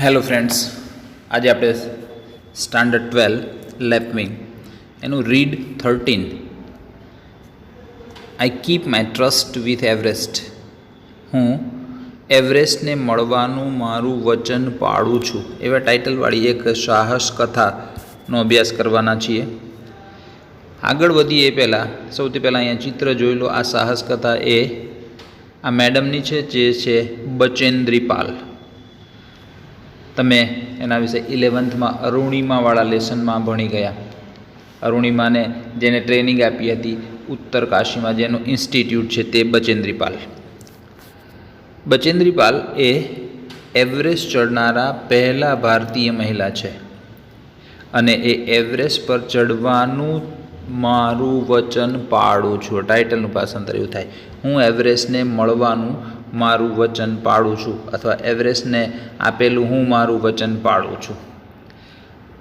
Hello friends, આજે આપણે standard 12 લેપવિંગ એનું read 13 I keep my trust with Everest. હું એવરેસ્ટને મળવાનું મારું વચન પાળું છું એવા ટાઇટલવાળી એક સાહસ કથાનો અભ્યાસ કરવાના છીએ. આગળ વધીએ એ પહેલાં સૌથી પહેલાં અહીંયા ચિત્ર જોઈ લો. આ સાહસ કથા એ આ મેડમની છે, જે છે બચેન્દ્રી પાલ. તમે એના વિશે 11થમાં અરુણિમાવાળા લેસનમાં ભણી ગયા. અરુણિમાને જેને ટ્રેનિંગ આપી હતી ઉત્તર કાશીમાં, જેનું ઇન્સ્ટિટ્યૂટ છે તે બચેન્દ્રી પાલ. બચેન્દ્રી પાલ એ એવરેસ્ટ ચડનારા પહેલા ભારતીય મહિલા છે અને એ એવરેસ્ટ પર ચડવાનું મારું વચન પાળું છું. ટાઇટલનું ભાષાંતર એવું થાય, હું એવરેસ્ટને મળવાનું મારું વચન પાળું છું, અથવા એવરેસ્ટને આપેલું હું મારું વચન પાળું છું.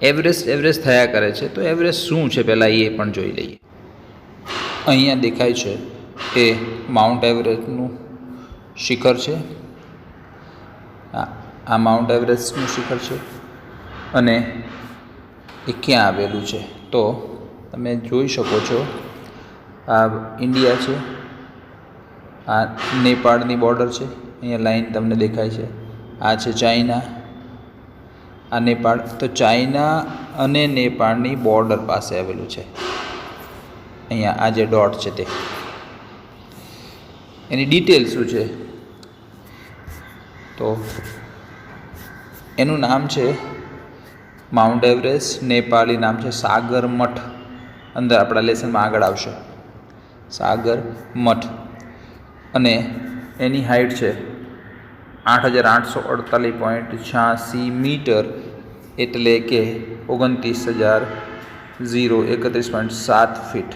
એવરેસ્ટ થયા કરે છે, તો એવરેસ્ટ શું છે પહેલાં એ પણ જોઈ લઈએ. અહીંયા દેખાય છે એ માઉન્ટ એવરેસ્ટનું શિખર છે. આ માઉન્ટ એવરેસ્ટનું શિખર છે અને એ ક્યાં આવેલું છે તો તમે જોઈ શકો છો. આ ઇન્ડિયા છે, આ નેપાળની બોર્ડર છે, અહીંયા લાઈન તમને દેખાય છે. આ છે ચાઇના, આ નેપાળ. તો ચાઇના અને નેપાળની બોર્ડર પાસે આવેલું છે. અહીંયા આ જે ડોટ છે તે, એની ડિટેલ શું છે તો એનું નામ છે માઉન્ટ એવરેસ્ટ. નેપાળી નામ છે સાગર મઠ. અંદર આપણા લેસનમાં આગળ આવશે સાગર મઠ. અને એની હાઇટ છે 8,848.86 મીટર, એટલે કે 29,031.7 ફીટ.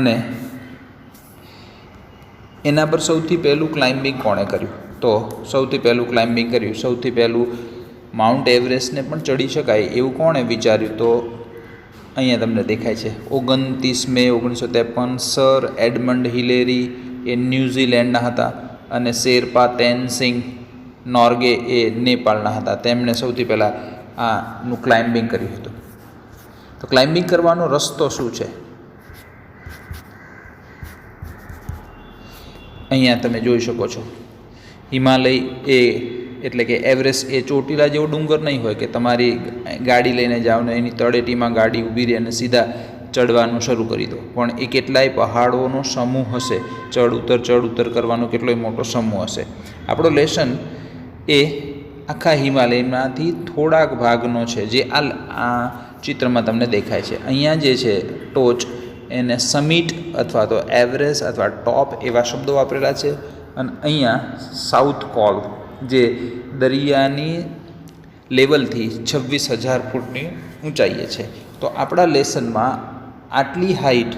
અને એના પર સૌથી પહેલું ક્લાઇમ્બિંગ કોણે કર્યું તો સૌથી પહેલું માઉન્ટ એવરેસ્ટને પણ ચડી શકાય એવું કોણે વિચાર્યું તો અહીંયા તમને દેખાય છે 29 મે 1953 સર એડમંડ હિલેરી એ ન્યૂઝીલેન્ડના હતા અને શેરપા તેનસિંગ નોર્ગે એ નેપાળના હતા. તેમણે સૌથી પહેલાં આનું ક્લાઇમ્બિંગ કર્યું હતું. તો ક્લાઇમ્બિંગ કરવાનો રસ્તો શું છે અહીંયા તમે જોઈ શકો છો. હિમાલય એટલે કે એવરેસ્ટ એ ચોટીલા જેવો ડુંગર નહીં હોય કે તમારી ગાડી લઈને જાઓ ને એની તળેટીમાં ગાડી ઊભી રહે અને સીધા ચડવાનું શરૂ કરી દો. પણ એ કેટલાય પહાડોનો સમૂહ હશે, ચડ ઉતર કરવાનો કેટલોય મોટો સમૂહ હશે. આપણો લેસન એ આખા હિમાલયમાંથી થોડાક ભાગનો છે, જે આ ચિત્રમાં તમને દેખાય છે. અહીંયા જે છે ટોચ, એને સમિટ અથવા તો એવરેસ્ટ અથવા ટોપ એવા શબ્દો વાપરેલા છે. અને અહીંયા સાઉથ કોલ, જે દરિયાની લેવલથી 26,000 ફૂટની ઊંચાઈએ છે. તો આપણા લેસનમાં આટલી હાઈટ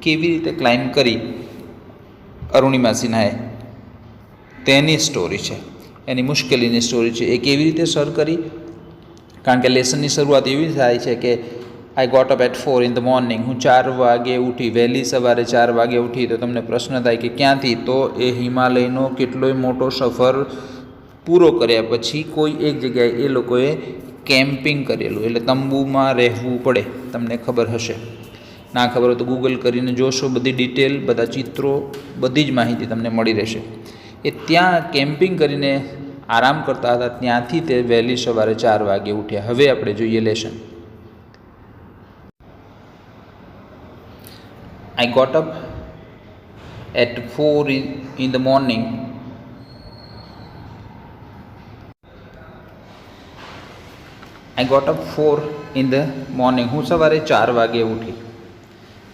કેવી રીતે ક્લાઇમ્બ કરી અરુણિમા સિન્હાએ તેની સ્ટોરી છે, એની મુશ્કેલીની સ્ટોરી છે. એ કેવી રીતે સર કરી, કારણ કે લેસનની શરૂઆત એવી થાય છે કે I got up at 4 in the morning. હું 4 વાગે ઉઠી, વહેલી સવારે 4 વાગે ઉઠી. તો તમને પ્રશ્ન થાય કે ક્યાંથી, તો એ હિમાલયનો કેટલોય મોટો સફર પૂરો કર્યા પછી કોઈ એક જગ્યાએ એ લોકોએ કેમ્પિંગ કરેલું, એટલે તંબુમાં રહેવું પડે. તમને ખબર હશે, ના ખબર હોય તો ગૂગલ કરીને જોશો, બધી ડિટેલ, બધા ચિત્રો, બધી જ માહિતી તમને મળી રહેશે. એ ત્યાં કેમ્પિંગ કરીને આરામ કરતા હતા, ત્યાંથી તે વહેલી સવારે 4 વાગે ઉઠ્યા. હવે આપણે જોઈએ lesson. I got up at 4 in the morning. હું સવારે 4 વાગે ઉઠી.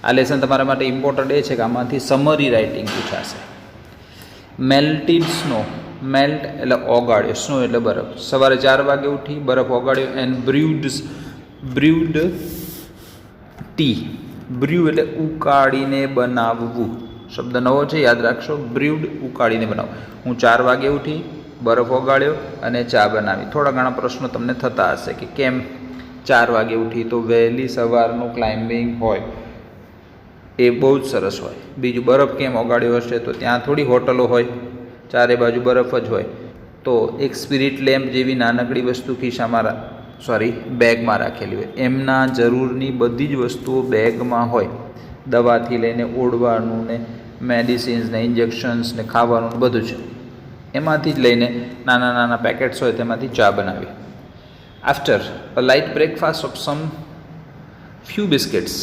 આ લેસન તમારા માટે ઇમ્પોર્ટન્ટ એ છે કે આમાંથી સમરી રાઇટિંગ પૂછાશે. મેલ્ટેડ સ્નો, મેલ્ટ એટલે ઓગાળ્યો, સ્નો એટલે બરફ. સવારે 4 વાગે ઉઠી, બરફ ઓગાળ્યો. And બ્ર્યુડ T. બ્ર્યુ એટલે ઉકાળીને બનાવવું. શબ્દ નવો છે, યાદ રાખશો. બ્ર્યુડ, ઉકાળીને બનાવવું. હું 4 વાગે ઉઠી, બરફ ઓગાળ્યો અને ચા બનાવી. થોડા ઘણા પ્રશ્નો તમને થતા હશે કે કેમ 4 વાગે ઉઠી, તો વહેલી સવારનું ક્લાઇમ્બિંગ હોય એ બહુ જ સરસ હોય. બીજું, બરફ કેમ ઓગાળ્યો હશે, તો ત્યાં થોડી હોટલો હોય, ચારે બાજુ બરફ જ હોય. તો એક સ્પિરિટ લેમ્પ જેવી નાનકડી વસ્તુ ખિસ્સામાં બેગમાં રાખેલી હોય. એમના જરૂરની બધી જ વસ્તુઓ બેગમાં હોય. દવાથી લઈને ઓઢવાનું ને મેડિસિન્સ ને ઇન્જેક્શન્સ ને ખાવાનું ને બધું જ એમાંથી જ લઈને નાના નાના પેકેટ્સ હોય તેમાંથી ચા બનાવી. After a light breakfast of sum few biscuits,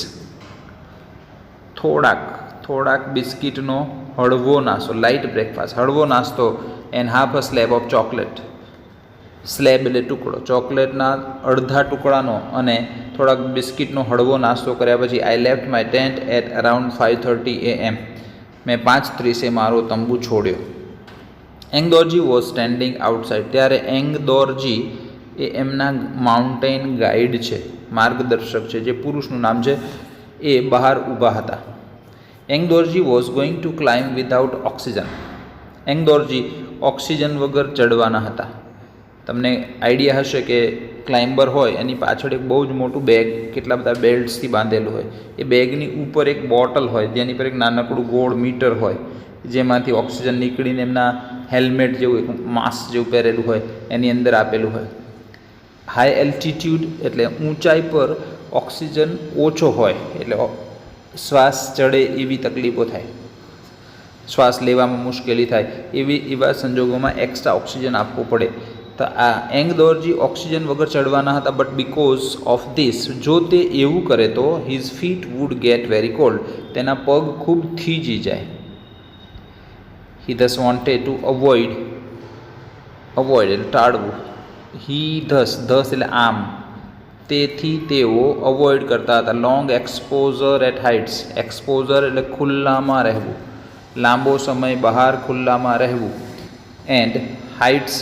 થોડાક બિસ્કિટનો હળવો નાસ્તો, લાઇટ બ્રેકફાસ્ટ હળવો નાસ્તો, and half a slab of chocolate, slab એટલે ટુકડો, ચોકલેટના અડધા ટુકડાનો અને થોડાક બિસ્કિટનો હળવો નાસ્તો કર્યા પછી I left my tent at around 5:30 AM. મેં 5:30 મારો તંબુ છોડ્યો. Angdorji was standing outside. ત્યારે એંગદોરજી એ એમના માઉન્ટેન ગાઈડ છે, માર્ગદર્શક છે, જે પુરુષનું નામ છે, એ બહાર ઊભા હતા. Angdorjee was going to climb without oxygen. Angdorjee oxygen વગર ચડવાના હતા. તમને આઈડિયા હશે કે ક્લાઇમ્બર હોય એની પાછળ એક બહુ જ મોટું બેગ કેટલા બધા બેલ્ટ્સથી બાંધેલું હોય. એ બેગની ઉપર એક બોટલ હોય જેની પર એક નાનકડું ગોળ મીટર હોય જેમાંથી ઓક્સિજન નીકળીને એમના હેલ્મેટ જેવું એક માસ્ક જેવું પહેરેલું હોય એની અંદર આપેલું હોય. હાઈ એલ્ટિટ્યૂડ એટલે ઊંચાઈ પર ઓક્સિજન ઓછો હોય એટલે શ્વાસ ચડે એવી તકલીફો થાય, શ્વાસ લેવામાં મુશ્કેલી થાય, એવા સંજોગોમાં એક્સ્ટ્રા ઓક્સિજન આપવું પડે. તો આ એંગદોરજી ઓક્સિજન વગર ચડવાના હતા. બટ બિકોઝ ઓફ ધીસ, જો તે એવું કરે તો his feet would get very cold, તેના પગ ખૂબ થીજી જાય. He thus wanted to avoid એટલે ટાળવું. હી ધસ એટલે આમ, તેથી તેઓ અવોઇડ કરતા હતા. Long exposure at heights, exposure એટલે ખુલ્લામાં રહેવું, લાંબો સમય બહાર ખુલ્લામાં રહેવું. And heights,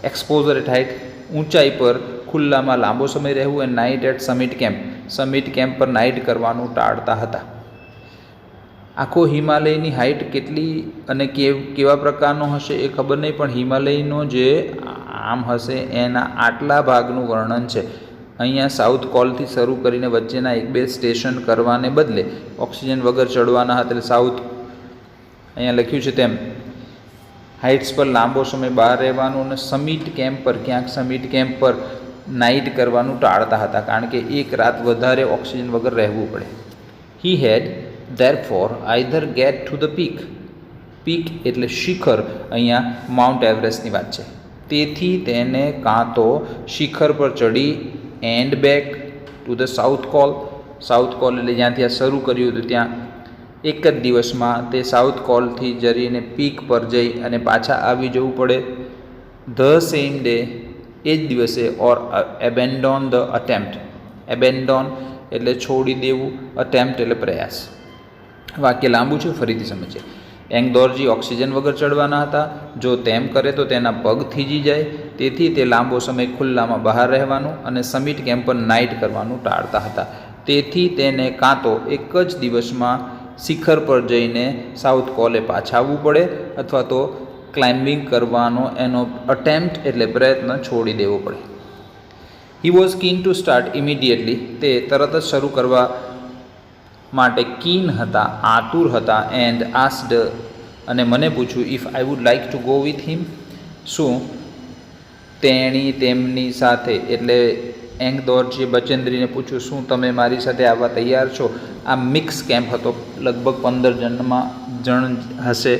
exposure at height ઊંચાઈ પર ખુલ્લામાં લાંબો સમય રહેવું. And night at summit camp, summit camp પર નાઇટ કરવાનું ટાળતા હતા. આખો હિમાલયની હાઇટ કેટલી અને કેવા પ્રકારનો હશે એ ખબર નહીં, પણ હિમાલયનો જે આમ હશે એના આટલા ભાગનું વર્ણન છે. અહીંયા સાઉથ કોલથી શરૂ કરીને વચ્ચેના 1-2 સ્ટેશન કરવાને બદલે ઓક્સિજન વગર ચડવાના હતા. એટલે સાઉથ અહીંયા લખ્યું છે તેમ હાઇટ્સ પર લાંબો સમય બહાર રહેવાનું અને સમિટ કેમ્પ પર, ક્યાંક સમિટ કેમ્પ પર નાઇટ કરવાનું ટાળતા હતા, કારણ કે એક રાત વધારે ઓક્સિજન વગર રહેવું પડે. He had therefore either get to the peak, peak એટલે શિખર, અહીંયા માઉન્ટ એવરેસ્ટની વાત છે. તેથી તેને કાં તો શિખર પર ચડી and back to the south col, south call એટલે જ્યાંથી આ શરૂ કર્યું હતું ત્યાં એક જ દિવસમાં તે સાઉથ કોલથી જરીને પીક પર જઈ અને પાછા આવી જવું પડે. ધ સેમ ડે, એ જ દિવસે. ઓર એબેન્ડોન ધ અટેમ્પ્ટ, એબેન્ડોન એટલે છોડી દેવું, અટેમ્પ્ટ એટલે પ્રયાસ. વાક્ય લાંબુ છે, ફરીથી સમજીએ. એંગદોરજી ઓક્સિજન વગર ચડવાના હતા. જો તેમ કરે તો તેના પગ થીજી જાય, તેથી તે લાંબો સમય ખુલ્લામાં બહાર રહેવાનું અને સમિટ કેમ્પ પર નાઇટ કરવાનું ટાળતા હતા. તેથી તેને કાં તો એક જ દિવસમાં શિખર પર જઈને સાઉથ કોલે પાછા આવવું પડે અથવા તો ક્લાઇમ્બિંગ કરવાનો એનો અટેમ્પ્ટ એટલે પ્રયત્ન છોડી દેવો પડે. He was keen to start immediately, તે તરત જ શરૂ કરવા માટે કીન હતા, આતુર હતા. એન્ડ આસ્ડ, અને મને પૂછ્યું, if I would like to go with him, શું તેમની સાથે, એટલે એંગદોરજીએ બચેન્દ્રીને પૂછ્યું, શું તમે મારી સાથે આવવા તૈયાર છો? આ મિક્સ કેમ્પ હતો, લગભગ 15 જણ હશે,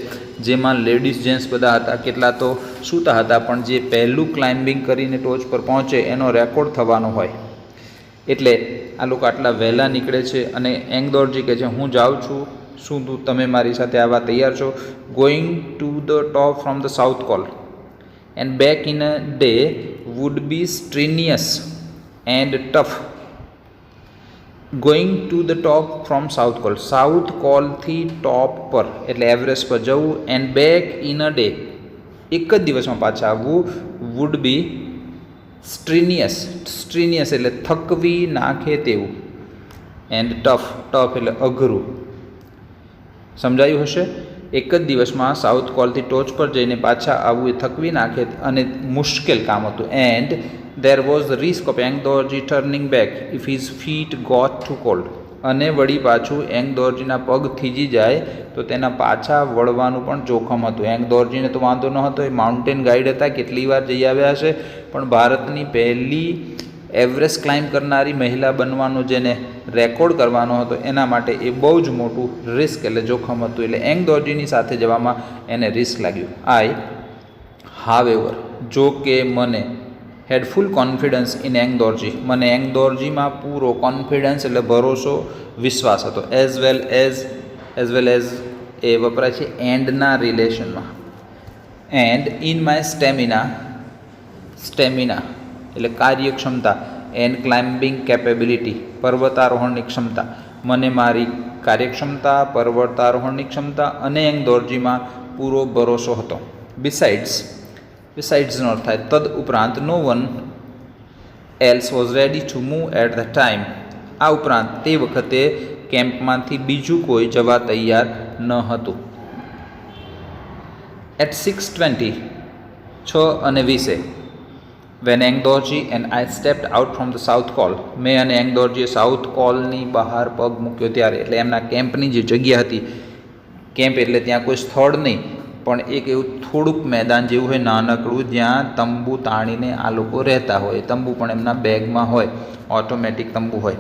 જેમાં લેડીઝ જેન્ટ્સ બધા હતા. કેટલા તો સૂતા હતા, પણ જે પહેલું ક્લાઇમ્બિંગ કરીને ટોચ પર પહોંચે એનો રેકોર્ડ થવાનો હોય. એટલે આ લોકો આટલા વહેલા નીકળે છે. અને એંગદોરજી કહે છે, હું જાઉં છું, શું તમે મારી સાથે આવવા તૈયાર છો? Going to the top from the south col and back in a day would be strenuous and tough. Going to the top from south col, south કોલથી ટોપ પર એટલે એવરેસ્ટ પર જવું. And back in a day, એક જ દિવસમાં પાછા આવવું. વુડ બી સ્ટ્રીનિયસ, સ્ટ્રીનિયસ એટલે થકવી નાખે તેવું. એન્ડ ટફ, ટફ એટલે અઘરું. સમજાયું હશે? એક જ દિવસમાં સાઉથ કોલથી ટોચ પર જઈને પાછા આવવું એ થકવી નાખે અને મુશ્કેલ કામ હતું. And there was the risk of Engdorji turning back if his feet got too cold. અને વળી પાછું એંગદોરજીના પગ થીજી જાય તો તેના પાછા વળવાનું પણ જોખમ હતું. એંગદોરજીને તો વાંધો ન હતો, એ માઉન્ટેન ગાઈડ હતા, કેટલી વાર જઈ આવ્યા હશે, પણ ભારતની પહેલી એવરેસ્ટ ક્લાઇમ્બ કરનારી મહિલા બનવાનો જેને રેકોર્ડ કરવાનો હતો એના માટે એ બહુ જ મોટું રિસ્ક એટલે જોખમ હતું. એટલે એંગદોરજીની સાથે જવામાં એને રિસ્ક લાગ્યું. હાવેવર, જો કે મને હેડ ફૂલ કોન્ફિડન્સ ઇન એંગદોરજી, મને એંગદોરજીમાં પૂરો કોન્ફિડન્સ એટલે ભરોસો, વિશ્વાસ હતો. એઝ વેલ એઝ એ વપરાય છે એન્ડના રિલેશનમાં. એન્ડ ઇન માય સ્ટેમિના એટલે કાર્યક્ષમતા, એન્ડ ક્લાઇમ્બિંગ કેપેબિલિટી પર્વતારોહણની ક્ષમતા, મને મારી કાર્યક્ષમતા, પર્વતારોહણની ક્ષમતા અને એંગદોરજીમાં પૂરો ભરોસો હતો. બિસાઇડ્સનો અર્થ થાય તદ ઉપરાંત, no one else was ready to move at the time, આ ઉપરાંત તે વખતે કેમ્પમાંથી બીજું કોઈ જવા તૈયાર ન હતું. At 6:20 6:20 when Angdorjee and I stepped out from the south col, મેં અને એંગદોરજીએ સાઉથ કોલની બહાર પગ મૂક્યો ત્યારે, એટલે એમના કેમ્પની જે જગ્યા હતી, કેમ્પ એટલે ત્યાં કોઈ સ્થળ નહીં પણ એક એવું થોડુંક મેદાન જેવું હોય નાનકડું, જ્યાં તંબુ તાણીને આ લોકો રહેતા હોય. તંબુ પણ એમના બેગમાં હોય, ઓટોમેટિક તંબુ હોય,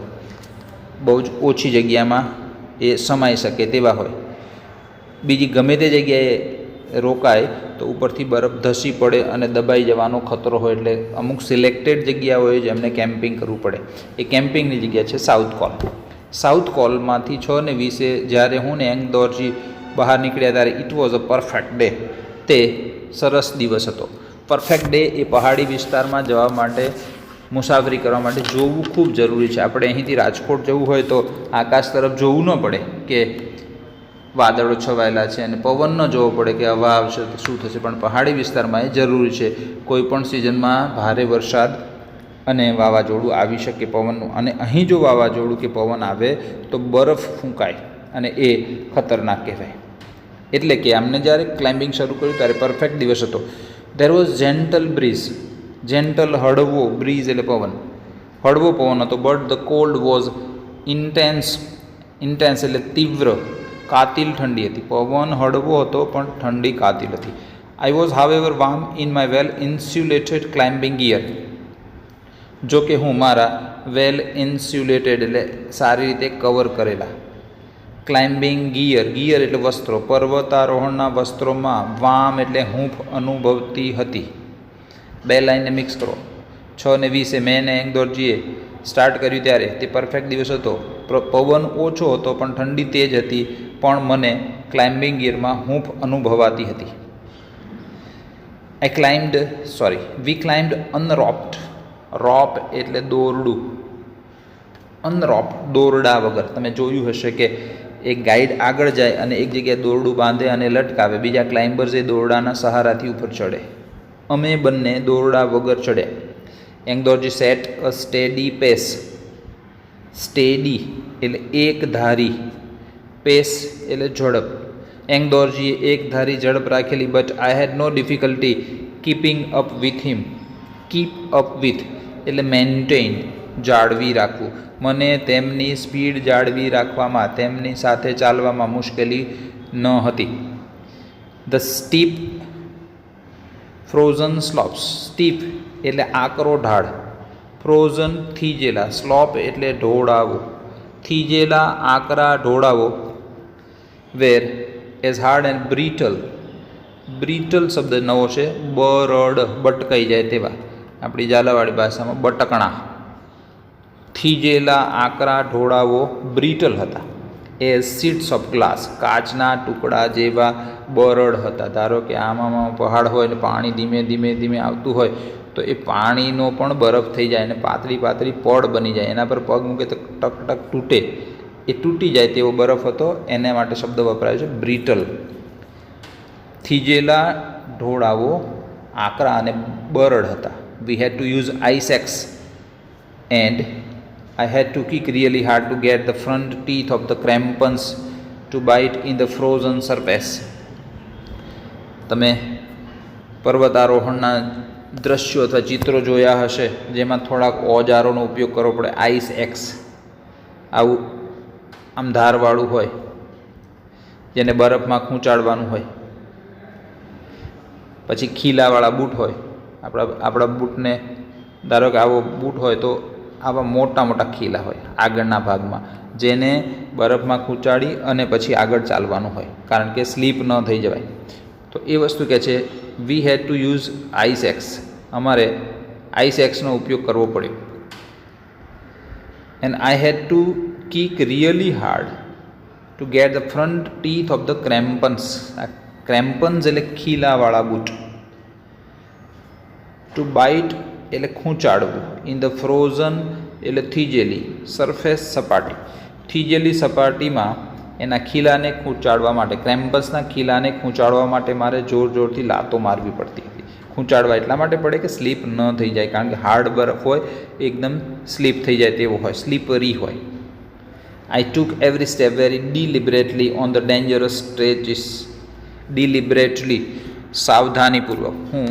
બહુ જ ઓછી જગ્યામાં એ સમાઈ શકે તેવા હોય. બીજી ગમે તે જગ્યાએ રોકાય તો ઉપરથી બરફ ધસી પડે અને દબાઈ જવાનો ખતરો હોય, એટલે અમુક સિલેક્ટેડ જગ્યા હોય જેમને કેમ્પિંગ કરવું પડે. એ કેમ્પિંગની જગ્યા છે સાઉથ કોલ. સાઉથ કોલમાંથી 6:20 જ્યારે હું ને એંગદોરજી બહાર નીકળ્યા ત્યારે it was a perfect day, તે સરસ દિવસ હતો. પરફેક્ટ ડે એ પહાડી વિસ્તારમાં જવા માટે, મુસાફરી કરવા માટે જોવું ખૂબ જરૂરી છે. આપણે અહીંથી રાજકોટ જવું હોય તો આકાશ તરફ જોવું ન પડે કે વાદળો છવાયેલા છે અને પવન ન જોવો પડે કે હવા આવશે તો શું થશે, પણ પહાડી વિસ્તારમાં એ જરૂરી છે. કોઈ પણ સિઝનમાં ભારે વરસાદ અને વાવાઝોડું આવી શકે પવનનું, અને અહીં જો વાવાઝોડું કે પવન આવે તો બરફ ફૂંકાય અને એ ખતરનાક કહેવાય. એટલે કે આમને જ્યારે ક્લાઇમ્બિંગ શરૂ કર્યું ત્યારે પરફેક્ટ દિવસ હતો. There was gentle breeze, gentle હળવો, બ્રીઝ એટલે પવન, હળવો પવન હતો. But the cold was intense એટલે તીવ્ર, કાતિલ ઠંડી હતી. પવન હળવો હતો પણ ઠંડી કાતિલ હતી. I was however warm in my well insulated climbing gear, જો કે હું મારા વેલ ઇન્સ્યુલેટેડ એટલે સારી રીતે કવર કરેલા ક્લાઇમ્બિંગ ગિયર એટલે વસ્ત્રો, પર્વતારોહણના વસ્ત્રોમાં વામ એટલે હૂંફ અનુભવતી હતી. બે લાઇનને મિક્સ કરો. 6:20 મેં ને એંગદોરજીએ સ્ટાર્ટ કર્યું ત્યારે તે પરફેક્ટ દિવસ હતો. પવન ઓછો હતો પણ ઠંડી તેજ હતી, પણ મને ક્લાઇમ્બિંગ ગિયરમાં હૂંફ અનુભવાતી હતી. વી ક્લાઇમ્બડ અનરોપ્ડ, રોપ એટલે દોરડું, અનરોપ્ડ દોરડા વગર. તમે જોયું હશે કે એક ગાઈડ આગળ જાય અને એક જગ્યાએ દોરડું બાંધે અને લટકાવે, બીજા ક્લાઇમ્બર્સ એ દોરડાના સહારાથી ઉપર ચડે. અમે બંને દોરડા વગર ચડ્યા. એંગદોરજી સેટ અ સ્ટેડી પેસ, સ્ટેડી એટલે એક ધારી, પેસ એટલે ઝડપ. એંગદોરજીએ એક ધારી ઝડપ રાખેલી. But I had no difficulty keeping up with him. Keep up with એટલે મેન્ટેન, જાળવી રાખવું. મને તેમની સ્પીડ જાળવી રાખવામાં, તેમની સાથે ચાલવામાં મુશ્કેલી ન હતી. ધ સ્ટીપ ફ્રોઝન સ્લોપ્સ, સ્ટીપ એટલે આકરો ઢાળ, ફ્રોઝન થીજેલા, સ્લોપ એટલે ઢોળાવો, થીજેલા આકરા ઢોળાવો. વેર એઝ હાર્ડ એન્ડ બ્રીટલ, બ્રીટલ શબ્દ નવો છે, બરડ બટકાઈ જાય તેવા, આપણી ઝાલાવાડી ભાષામાં બટકણા. થીજેલા આકરા ઢોળાવો બ્રીટલ હતા. એઝ શીટ્સ ઓફ ગ્લાસ, કાચના ટુકડા જેવા બરડ હતા. ધારો કે આમાં પહાડ હોય ને પાણી ધીમે ધીમે ધીમે આવતું હોય તો એ પાણીનો પણ બરફ થઈ જાય અને પાતળી પાતળી પડ બની જાય, એના પર પગ મૂકે તો ટક ટક તૂટે, એ તૂટી જાય તેવો બરફ હતો. એને માટે શબ્દ વપરાયો છે બ્રીટલ. થીજેલા ઢોળાવો આકરા અને બરડ હતા. We had to use ice axe and I had to kick really hard to get the front teeth of the crampons to bite in the frozen surface. તમે પર્વતારોહણના દ્રશ્યો અથવા ચિત્રો જોયા હશે જેમાં થોડાક ઓજારોનો ઉપયોગ કરવો પડે. આઈસ એક્સ, આવું આમ ધારવાળું હોય, જેને બરફમાં ખૂંચાડવાનું હોય. પછી ખીલાવાળા બૂટ હોય. આપણા બૂટને ધારો કે આવો બૂટ હોય તો આવા મોટા મોટા ખીલા હોય આગળના ભાગમાં, જેને બરફમાં ખૂંચાડી અને પછી આગળ ચાલવાનું હોય, કારણ કે સ્લીપ ન થઈ જવાય. તો એ વસ્તુ કહે છે we had to use ice axe, અમારે આઈસ એક્સનો ઉપયોગ કરવો પડ્યો. And I had to kick really hard to get the front teeth of the crampons. આ ક્રેમ્પન્સ એટલે ખીલાવાળા બૂટ. ટુ બાઇટ એટલે ખૂંચાડવું. ઇન ધ ફ્રોઝન એટલે થીજેલી સરફેસ સપાટી. થીજેલી સપાટીમાં એના ખીલાને ખૂંચાડવા માટે, ક્રેમ્પન્સના ખીલાને ખૂંચાડવા માટે મારે જોર જોરથી લાતો મારવી પડતી હતી. ખૂંચાડવા એટલા માટે પડે કે સ્લીપ ન થઈ જાય, કારણ કે હાર્ડ બરફ હોય એકદમ સ્લીપ થઈ જાય તેવો હોય, સ્લીપરી હોય. I took every step very deliberately on the dangerous stretches. Deliberately સાવધાનીપૂર્વક હું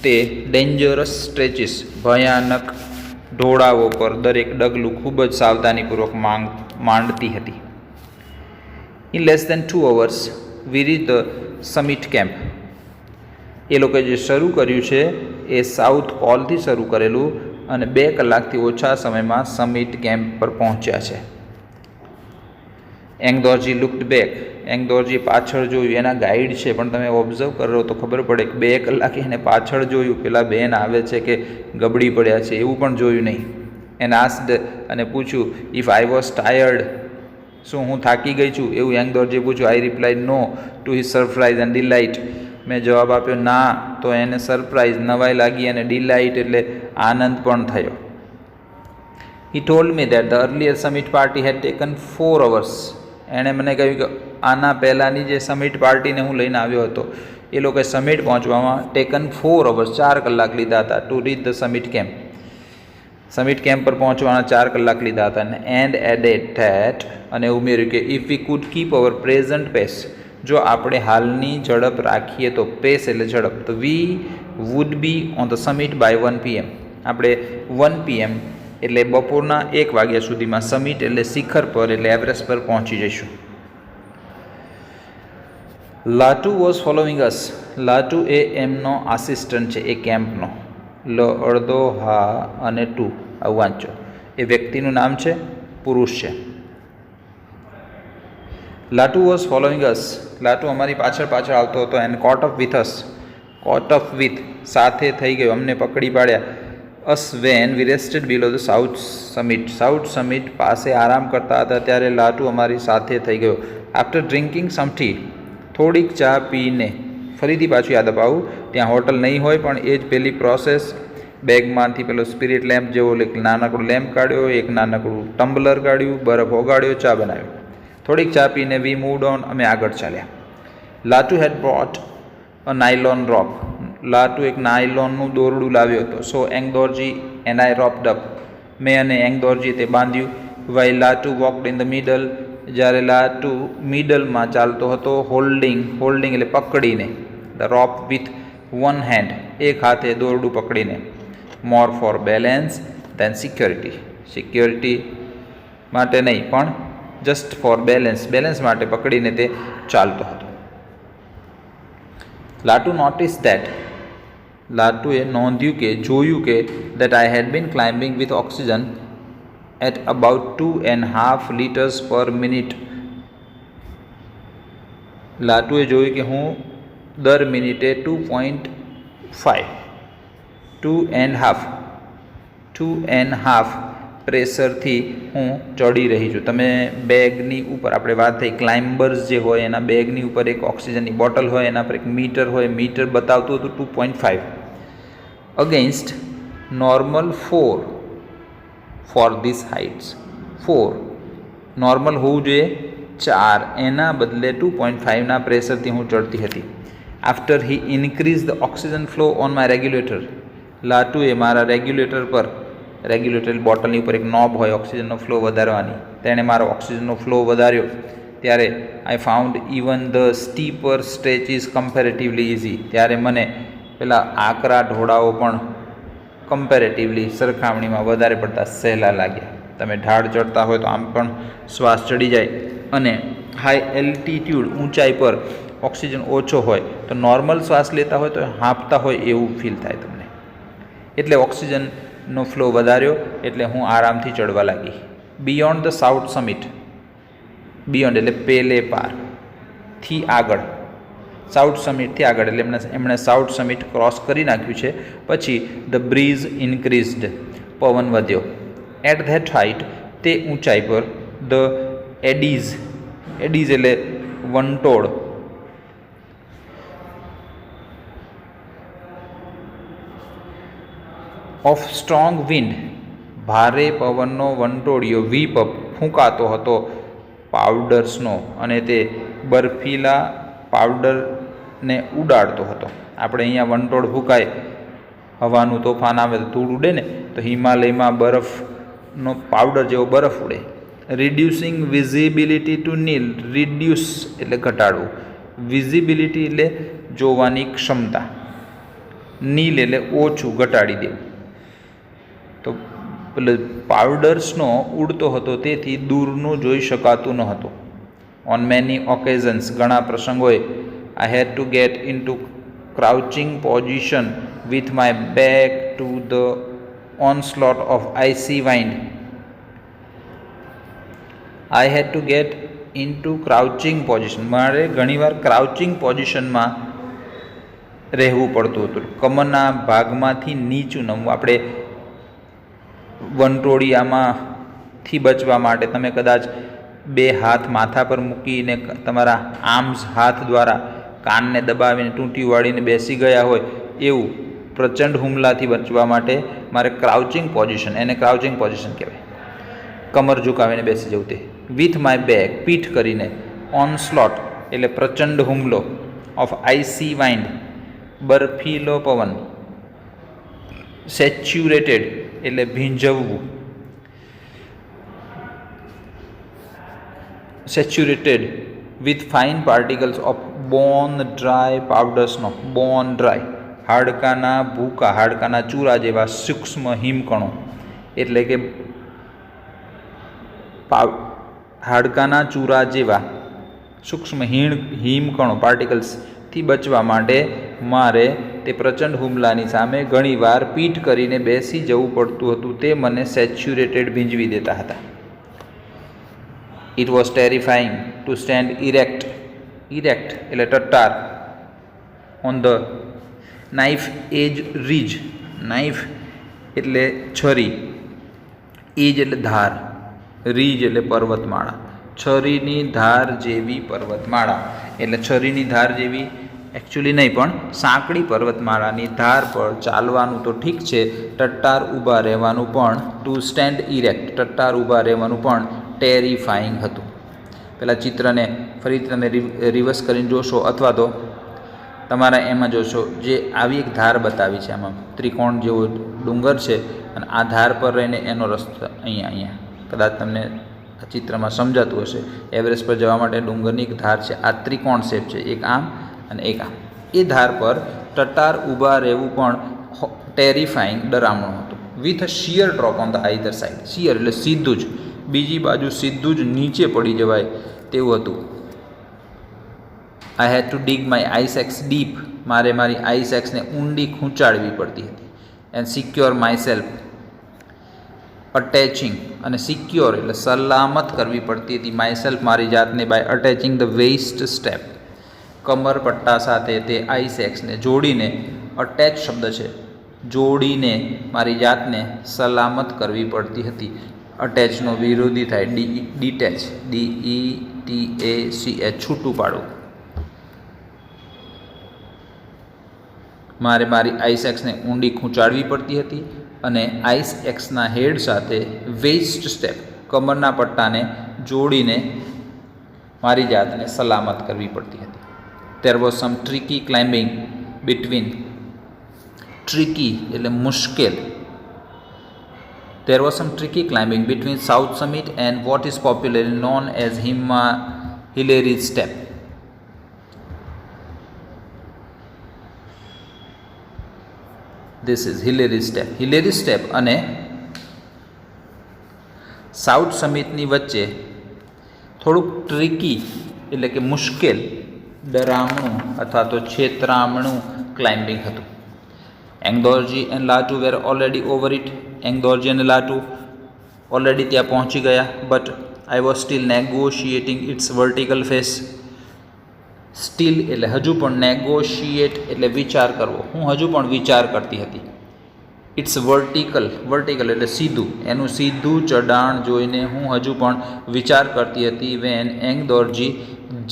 તે ડેન્જરસ સ્ટ્રેચીસ ભયાનક ઢોળાવો પર દરેક ડગલું ખૂબ જ સાવધાનીપૂર્વક માંડતી હતી. In less than 2 hours we reach the summit camp. એ લોકોએ જે શરૂ કર્યું છે એ સાઉથ પોલથી શરૂ કરેલું અને 2 કલાકથી ઓછા સમયમાં સમિટ કેમ્પ પર પહોંચ્યા છે. એંગદોરજી લુકડ બેક. એંગદોરજી પાછળ જોયું. એના ગાઈડ છે પણ તમે ઓબ્ઝર્વ કરો તો ખબર પડે કે 2 કલાકે એને પાછળ જોયું. પેલા બેન આવે છે કે ગબડી પડ્યા છે એવું પણ જોયું નહીં. એને આસ્ડ અને પૂછ્યું ઇફ આઈ વોઝ ટાયર્ડ, શું હું થાકી ગઈ છું એવું એંગદોરજીએ પૂછ્યું. I replied no to his surprise and delight. મેં જવાબ આપ્યો ના. તો એને સરપ્રાઇઝ નવાઈ લાગી અને ડિલાઇટ એટલે આનંદ પણ થયો. હી told me that the earlier summit party head taken 4 hours. એણે મને કહ્યું કે આના પહેલાંની જે સમિટ પાર્ટીને હું લઈને આવ્યો હતો એ લોકોએ સમિટ પહોંચવામાં ટેકન 4 hours 4 કલાક લીધા હતા. To reach the summit camp. Summit camp પર પહોંચવાના 4 કલાક લીધા હતા. એન્ડ એડેડ ધેટ, અને ઉમેર્યું કે if we could keep our present pace, જો આપણે હાલની ઝડપ રાખીએ તો, પેસ એટલે ઝડપ, તો we would be on the summit by 1 PM. આપણે 1 PM એટલે બપોરના 1 વાગ્યા સુધીમાં સમિટ એટલે શિખર પર એટલે એવરેસ્ટ પર પહોંચી જઈશું. લાટુ વોઝ ફોલોઈંગ અસ. લાટુ એ એમનો આસિસ્ટન્ટ છે એ કેમ્પનો. લ અડધો હા અને ટુ આવું વાંચો. એ વ્યક્તિનું નામ છે, પુરુષ છે. લાટુ વોઝ ફોલોઈંગ અસ. લાટુ અમારી પાછળ આવતો હતો. And caught up with us. Caught up with સાથે થઈ ગયો, અમને પકડી પાડ્યા. Us when we rested below the south summit. South summit પાસે આરામ કરતા હતા ત્યારે લાટુ અમારી સાથે થઈ ગયો. આફ્ટર ડ્રિંકિંગ સમ ટી, થોડીક ચા પીને, ફરીથી પાછું યાદ અપાવું, ત્યાં હોટલ નહીં હોય પણ એ જ પેલી પ્રોસેસ. બેગમાંથી પેલો સ્પિરિટ લેમ્પ જેવો એક નાનકડું લેમ્પ કાઢ્યો, એક નાનકડું ટમ્બલર કાઢ્યું, બરફ ઓગાળ્યો, ચા બનાવ્યો. થોડીક ચા પીને વી મૂવડ ઓન, અમે આગળ ચાલ્યા. લાટુ હેડ બ્રોટ અ નાયલોન રોપ. લાટુ એક નાયલોનનું દોરડું લાવ્યો હતો. So Angdorjee and I roped up. મેં અને એંગદોરજી તે બાંધ્યું. While Latu walked in the middle. જ્યારે લાટુ મિડલમાં ચાલતો હતો. હોલ્ડિંગ એટલે પકડીને. ધ રોપ વિથ 1 hand, એક હાથે દોરડું પકડીને. મોર ફોર બેલેન્સ દેન સિક્યોરિટી. સિક્યોરિટી માટે નહીં પણ જસ્ટ ફોર બેલેન્સ માટે પકડીને તે ચાલતો હતો. Latu notice that. લાટુએ નોંધ્યું કે, જોયું કે, that I had been climbing with oxygen at about 2.5 liters per minute. લાટુએ જોયું કે હું દર મિનિટે 2.5 પ્રેશરથી હું ચડી રહી છું. તમે બેગની ઉપર, આપણે વાત થઈ ક્લાઇમ્બર્સ જે હોય એના બેગની ઉપર એક ઓક્સિજનની બોટલ હોય, એના પર એક મીટર હોય, મીટર બતાવતું હતું 2.5 against normal 4 for this heights. 4 normal હોવું જોઈએ 4, એના બદલે 2.5ના પ્રેશરથી હું ચડતી હતી. After he increase the oxygen flow on my regulator. લાટુએ મારા રેગ્યુલેટર બોટલની ઉપર એક નોબ હોય ઓક્સિજનનો ફ્લો વધારવાની, તેણે મારો ઓક્સિજનનો ફ્લો વધાર્યો. ત્યારે I found even the steeper stretch is comparatively easy. ત્યારે મને પેલા આકરા ઢોળાઓ પણ કમ્પેરેટિવલી સરખામણીમાં વધારે પડતા સહેલા લાગ્યા. તમે ઢાળ ચડતા હોય તો આમ પણ શ્વાસ ચડી જાય, અને હાઈ એલ્ટિટ્યૂડ ઊંચાઈ પર ઓક્સિજન ઓછો હોય તો નોર્મલ શ્વાસ લેતા હોય તો હાંફતા હોય એવું ફીલ થાય તમને. એટલે ઓક્સિજનનો ફ્લો વધાર્યો એટલે હું આરામથી ચડવા લાગી. Beyond the south summit, beyond એટલે પેલે પાર, થી આગળ, સાઉથ સમિટથી આગળ એટલે એમણે સાઉથ સમિટ ક્રોસ કરી નાખ્યું છે. પછી ધ બ્રીઝ ઇન્ક્રીઝડ, પવન વધ્યો. એટ ધેટ હાઇટ, તે ઊંચાઈ પર, ધ એડીઝ, એડીઝ એટલે વંટોળ, ઓફ સ્ટ્રોંગ વિન્ડ, ભારે પવનનો વંટોળિયો વીપ ફૂંકાતો હતો પાવડર સ્નો, અને તે બરફીલા પાવડરને ઉડાડતો હતો. આપણે અહીંયા વંટોળ ફૂંકાય, હવાનું તોફાન આવે તો ધૂળ ઉડે ને, તો હિમાલયમાં બરફનો પાવડર જેવો બરફ ઉડે. રિડ્યુસિંગ વિઝિબિલિટી ટુ નીલ, રિડ્યુસ એટલે ઘટાડવું, વિઝિબિલિટી એટલે જોવાની ક્ષમતા, નીલ એટલે ઓછું, ઘટાડી દેવું. તો પેલો પાવડર સ્નો ઉડતો હતો તેથી દૂરનું જોઈ શકાતું ન હતું. ઓન મેની ઓકેઝન્સ, ઘણા પ્રસંગોએ, I had to get in to crouching position with my back to the onslaught of icy wind. I had to get in to crouching position, મારે ઘણીવાર ક્રાઉચિંગ પોઝિશનમાં રહેવું પડતું હતું. કમરના ભાગમાંથી નીચું નમવું, આપણે વંટોળિયામાંથી બચવા માટે તમે કદાચ બે હાથ માથા પર મૂકીને તમારા આર્મ્સ હાથ દ્વારા કાનને દબાવીને ટૂંટી વાળીને બેસી ગયા હોય, એવું પ્રચંડ હુમલાથી બચવા માટે મારે ક્રાઉચિંગ પોઝિશન, એને ક્રાઉચિંગ પોઝિશન કહેવાય, કમર ઝુકાવીને બેસી જવું. તે વિથ માય બેક, પીઠ કરીને, ઓનસ્લોટ એટલે પ્રચંડ હુમલો, ઓફ આઈસી વાઇન્ડ બરફીલો પવન, સેચ્યુરેટેડ એટલે ભીંજવવું, saturated with fine particles of bone dry powder snow, bone dry હાડકાના ભૂકા, હાડકાના ચૂરા જેવા સૂક્ષ્મ હિમકણો, એટલે કે હાડકાના ચૂરા જેવા સૂક્ષ્મ હિમકણો પાર્ટિકલ્સથી બચવા માટે મારે તે પ્રચંડ હુમલાની સામે ઘણીવાર પીઠ કરીને બેસી જવું પડતું હતું. તે મને સેચ્યુરેટેડ ભીંજવી દેતા હતા. It was terrifying to stand erect, erect એટલે ટટ્ટાર, on the knife edge ridge, knife એટલે છરી, એજ એટલે ધાર, રીજ એટલે પર્વતમાળા, છરીની ધાર જેવી પર્વતમાળા, એટલે છરીની ધાર જેવી એકચ્યુઅલી નહીં પણ સાંકડી પર્વતમાળાની ધાર પર ચાલવાનું તો ઠીક છે, ટટ્ટાર ઊભા રહેવાનું પણ, ટુ સ્ટેન્ડ ઇરેક્ટ ટટ્ટાર ઊભા રહેવાનું પણ ટેરિફાઈંગ હતું. પેલા ચિત્રને ફરીથી તમે રિવર્સ કરીને જોશો, અથવા તો તમારા એમાં જોશો, જે આવી એક ધાર બતાવી છે, આમાં ત્રિકોણ જેવો ડુંગર છે, અને આ ધાર પર રહીને એનો રસ્તો અહીંયા કદાચ તમને આ ચિત્રમાં સમજાતું હશે. એવરેસ્ટ પર જવા માટે ડુંગરની એક ધાર છે, આ ત્રિકોણ શેપ છે, એક આમ અને એક આમ. એ ધાર પર ટટ્ટાર ઊભા રહેવું પણ ટેરિફાઈંગ, ડરામણું હતું. With a shear drop on the either side, shear એટલે સીધું જ, બીજી બાજુ સીધું જ નીચે પડી જવાય તેવું હતું. I had to dig my ice axe deep, મારે મારી આઈસેક્સને ઊંડી ખૂંચાડવી પડતી હતી. And secure myself, attaching અને સિક્યોર એટલે સલામત કરવી પડતી હતી, માય સેલ્ફ મારી જાતને, બાય અટેચિંગ ધ વેઇસ્ટ સ્ટેપ, કમર પટ્ટા સાથે તે આઈસેક્સને જોડીને, અટેચ શબ્દ છે, જોડીને મારી જાતને સલામત કરવી પડતી હતી. અટેચનો વિરોધી થાય ડીટેચ, DETACH, છૂટું પાડવું. મારે મારી આઈસેક્સને ઊંડી ખૂંચાડવી પડતી હતી, અને આઈસએક્સના હેડ સાથે વેઇસ્ટ સ્ટેપ, કમરના પટ્ટાને જોડીને મારી જાતને સલામત કરવી પડતી હતી. There was some tricky climbing between, tricky એટલે મુશ્કેલ, there was some tricky climbing between South Summit and what is popularly known as Hillary's Step. This is Hillary's Step. Hillary's Step અને સાઉથ સમિટની વચ્ચે થોડુંક ટ્રિકી એટલે કે મુશ્કેલ, ડરામણું અથવા તો છેતરામણું ક્લાઇમ્બિંગ હતું. Angdorjee and Latu were already over it. Angdorjee અને લાટુ ઓલરેડી ત્યાં પહોંચી ગયા. But I was still negotiating its vertical face. Still એટલે હજુ પણ, નેગોશિએટ એટલે વિચાર કરવો. હું હજુ પણ વિચાર કરતી હતી. ઇટ્સ વર્ટિકલ એટલે સીધું, એનું સીધું ચઢાણ જોઈને હું હજુ પણ વિચાર કરતી હતી. વેન એંગદોરજી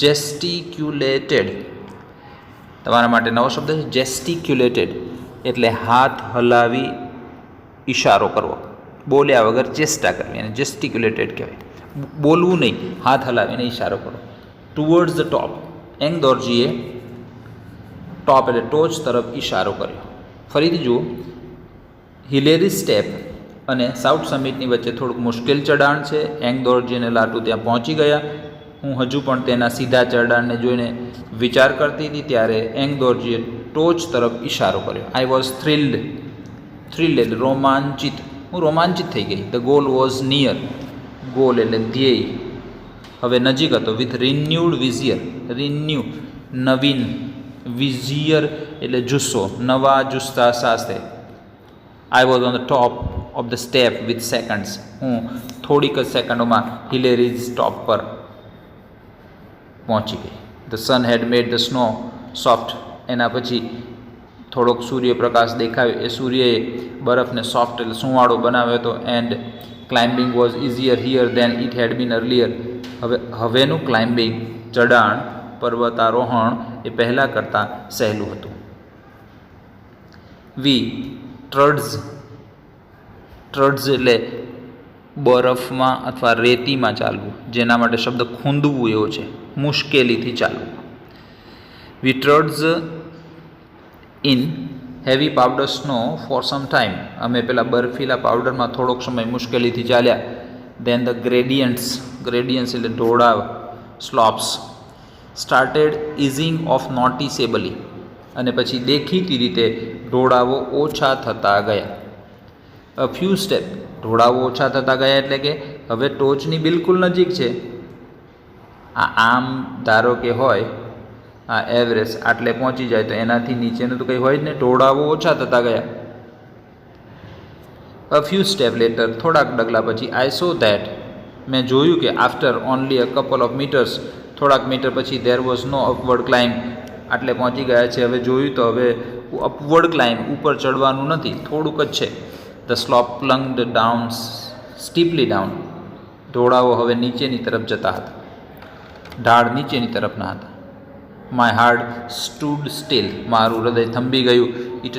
જેસ્ટિક્યુલેટેડ. તમારા માટે નવો શબ્દ છે જેસ્ટિક્યુલેટેડ, એટલે હાથ હલાવી ઇશારો કરવો, બોલ્યા વગર ચેષ્ટા કરવી, અને જેસ્ટિક્યુલેટેડ કહેવાય. બોલવું નહીં, હાથ હલાવીને ઇશારો કરો. Towards the top. એંગદોરજીએ ટોપ એટલે ટોચ તરફ ઇશારો કર્યો. ફરીથી જુઓ, હિલેરી સ્ટેપ અને સાઉથ સમિટની વચ્ચે થોડુંક મુશ્કેલ ચઢાણ છે. એંગદોરજી અને લાટુ ત્યાં પહોંચી ગયા. હું હજુ પણ તેના સીધા ચઢાણને જોઈને વિચાર કરતી હતી. ત્યારે એંગદોરજીએ ટોચ તરફ ઇશારો કર્યો. આઈ વોઝ થ્રિલ્ડ એટલે રોમાંચિત. હું રોમાંચિત થઈ ગઈ. The goal was near. Goal એટલે ધ્યેય હવે નજીક હતો. વિથ રિન્યુડ વિઝિયર. રિન્યુ નવીન, વિઝિયર એટલે જુસ્સો, નવા જુસ્સા સાથે. I was on the top of the step with seconds. હું થોડીક જ સેકન્ડોમાં હિલેરીઝ ટોપ પર પહોંચી ગઈ. The sun had made the snow soft. એના પછી થોડોક સૂર્યપ્રકાશ દેખાયો. એ સૂર્યએ બરફને સોફ્ટ એટલે સુંવાળો બનાવ્યો હતો. And climbing was easier here than it had been earlier. હવેનું ક્લાઇમ્બિંગ, ચઢાણ, પર્વતારોહણ એ પહેલાં કરતાં સહેલું હતું. વી ટ્રડ્સ એટલે બરફમાં અથવા રેતીમાં ચાલવું, જેના માટે શબ્દ ખૂંદવું એવો છે, મુશ્કેલીથી ચાલવું. We trudged in heavy powder snow for some time. અમે પેલા બરફીલા પાવડરમાં થોડોક સમય મુશ્કેલીથી ચાલ્યા. દેન ધ ગ્રેડિયન્ટ્સ એટલે ઢોળાવ, સ્લોપ્સ સ્ટાર્ટેડ ઇઝિંગ ઓફ નોટિસેબલી. અને પછી દેખીતી રીતે ઢોળાવો ઓછા થતા ગયા. A few step. ઢોળાવો ઓછા થતા ગયા એટલે કે હવે ટોચની બિલકુલ નજીક છે. આમ ધારો કે હોય આ એવરેસ્ટ, આટલે પહોંચી જાય તો એનાથી નીચેનું તો કંઈ હોય જ નહીં. ઢોળાવો ઓછા થતા ગયા. A few step later. થોડાક ડગલા પછી આઈ સો ધેટ. મેં જોયું કે after only a couple of metres. થોડાક મીટર પછી there was no upward climb. આટલે પહોંચી ગયા છે, હવે જોયું તો હવે અપવર્ડ ક્લાઇમ્બ, ઉપર ચડવાનું નથી, થોડુંક જ છે. The slope plunged down steeply down. ઢોળાવો હવે નીચેની તરફ જતા હતા, ઢાળ નીચેની તરફના હતા. My heart stood still. મારું હૃદય થંભી ગયું. ઇટ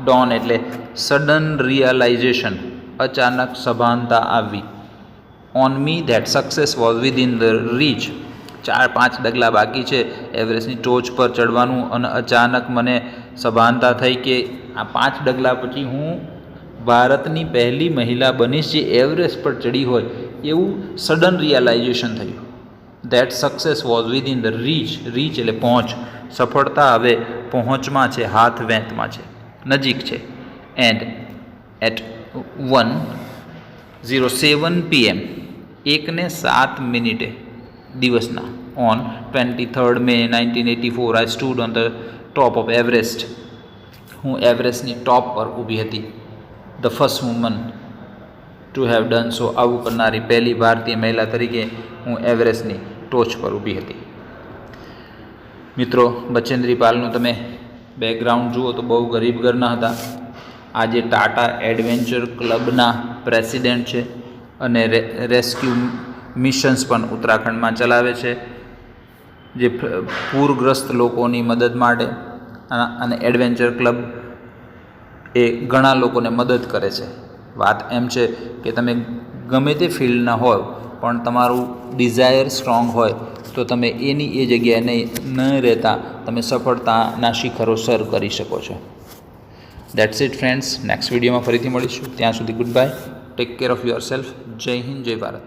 ડોન એટલે સડન રિયલાઇઝેશન, અચાનક સભાનતા આવી. On me that success was within the reach. 4-5 ડગલા બાકી છે એવરેસ્ટની ટોચ પર ચડવાનું, અને અચાનક મને સભાનતા થઈ કે આ 5 ડગલા પછી હું ભારતની પહેલી મહિલા બનીશ જે એવરેસ્ટ પર ચડી હોય, એવું સડન રિયલાઇઝેશન થયું. That success was within the reach. Reach એટલે પહોંચ. સફળતા હવે પહોંચમાં છે, હાથ વેંતમાં છે, નજીક છે. એન્ડ એટ 1:07 PM 1:07 દિવસના on 23rd May 1984 I stood on the top of Everest. હું એવરેસ્ટની ટોપ પર ઊભી હતી. The first woman to have done so. આવું કરનારી પહેલી ભારતીય મહિલા તરીકે હું એવરેસ્ટની ટોચ પર ઊભી હતી. મિત્રો, બચેન્દ્રી પાલનું તમે બેકગ્રાઉન્ડ જુઓ તો બહુ ગરીબ ઘરના હતા. આજે ટાટા એડવેન્ચર ક્લબના પ્રેસિડેન્ટ છે અને રેસ્ક્યુ મિશન્સ પણ ઉત્તરાખંડમાં ચલાવે છે, જે પૂરગ્રસ્ત લોકોની મદદ માટે. અને એડવેન્ચર ક્લબ એ ઘણા લોકોને મદદ કરે છે. વાત એમ છે કે તમે ગમે તે ફિલ્ડના હોય પણ તમારું ડિઝાયર સ્ટ્રોંગ હોય તો તમે એની એ જગ્યાએ ન રહેતા તમે સફળતાના શિખરો સર કરી શકો છો. That's it friends. નેક્સ્ટ વિડીયોમાં ફરીથી મળીશું. ત્યાં સુધી good bye. Take care of your self. જય હિન્દ, જય ભારત.